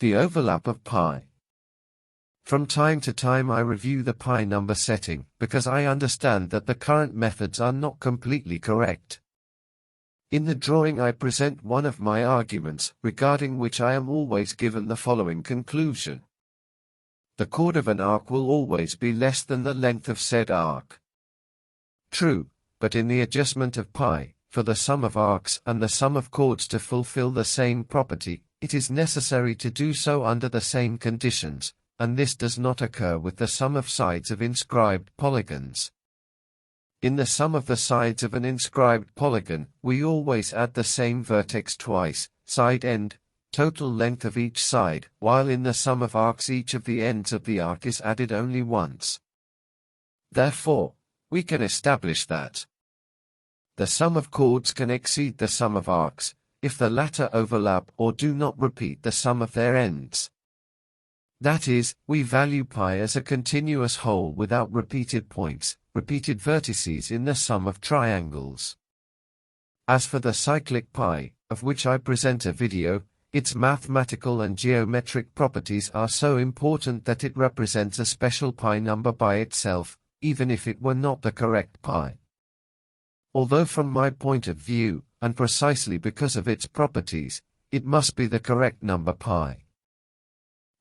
The overlap of pi. From time to time I review the pi number setting, because I understand that the current methods are not completely correct. In the drawing I present one of my arguments, regarding which I am always given the following conclusion. The chord of an arc will always be less than the length of said arc. True, but in the adjustment of pi, for the sum of arcs and the sum of chords to fulfill the same property, it is necessary to do so under the same conditions, and this does not occur with the sum of sides of inscribed polygons. In the sum of the sides of an inscribed polygon, we always add the same vertex twice, side end, total length of each side, while in the sum of arcs each of the ends of the arc is added only once. Therefore, we can establish that the sum of chords can exceed the sum of arcs, if the latter overlap or do not repeat the sum of their ends. That is, we value pi as a continuous whole without repeated points, repeated vertices in the sum of triangles. As for the cyclic pi, of which I present a video, its mathematical and geometric properties are so important that it represents a special pi number by itself, even if it were not the correct pi. Although from my point of view, and precisely because of its properties, it must be the correct number pi.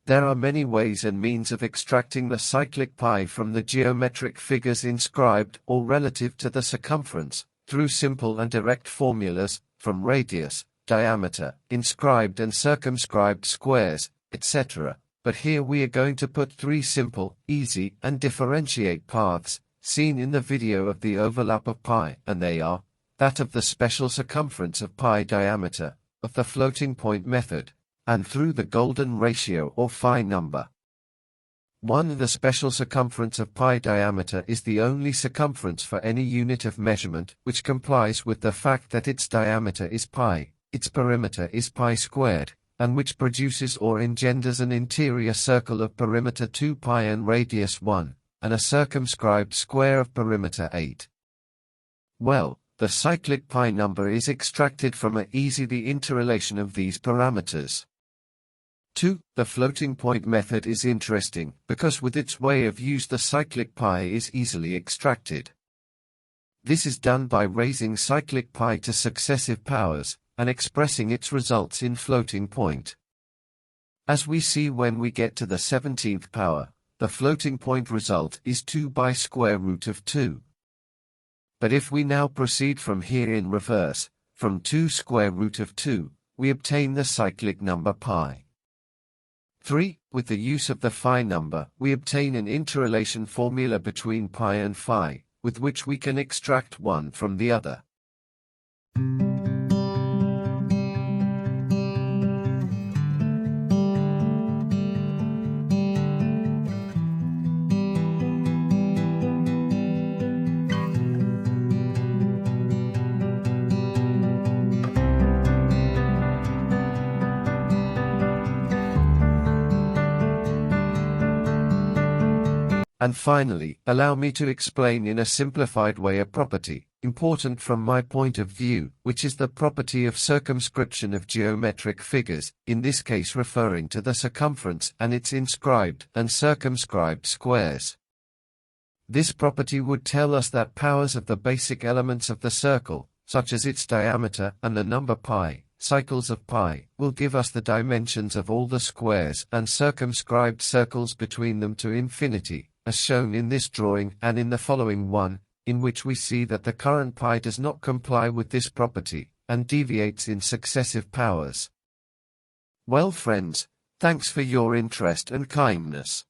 There are many ways and means of extracting the cyclic pi from the geometric figures inscribed or relative to the circumference, through simple and direct formulas, from radius, diameter, inscribed and circumscribed squares, etc. But here we are going to put three simple, easy, and differentiate paths, seen in the video of the overlap of pi, and they are, that of the special circumference of pi diameter, of the floating point method, and through the golden ratio or phi number. 1. The special circumference of pi diameter is the only circumference for any unit of measurement which complies with the fact that its diameter is pi, its perimeter is pi squared, and which produces or engenders an interior circle of perimeter 2 pi and radius 1, and a circumscribed square of perimeter 8. Well, the cyclic pi number is extracted from the interrelation of these parameters. 2. The floating point method is interesting, because with its way of use the cyclic pi is easily extracted. This is done by raising cyclic pi to successive powers, and expressing its results in floating point. As we see when we get to the 17th power, the floating point result is 2 by square root of 2. But if we now proceed from here in reverse, from 2 square root of 2, we obtain the cyclic number pi. 3. With the use of the phi number, we obtain an interrelation formula between pi and phi, with which we can extract one from the other. And finally, allow me to explain in a simplified way a property, important from my point of view, which is the property of circumscription of geometric figures, in this case referring to the circumference and its inscribed and circumscribed squares. This property would tell us that powers of the basic elements of the circle, such as its diameter and the number pi, cycles of pi, will give us the dimensions of all the squares and circumscribed circles between them to infinity, as shown in this drawing and in the following one, in which we see that the current pi does not comply with this property, and deviates in successive powers. Well friends, thanks for your interest and kindness.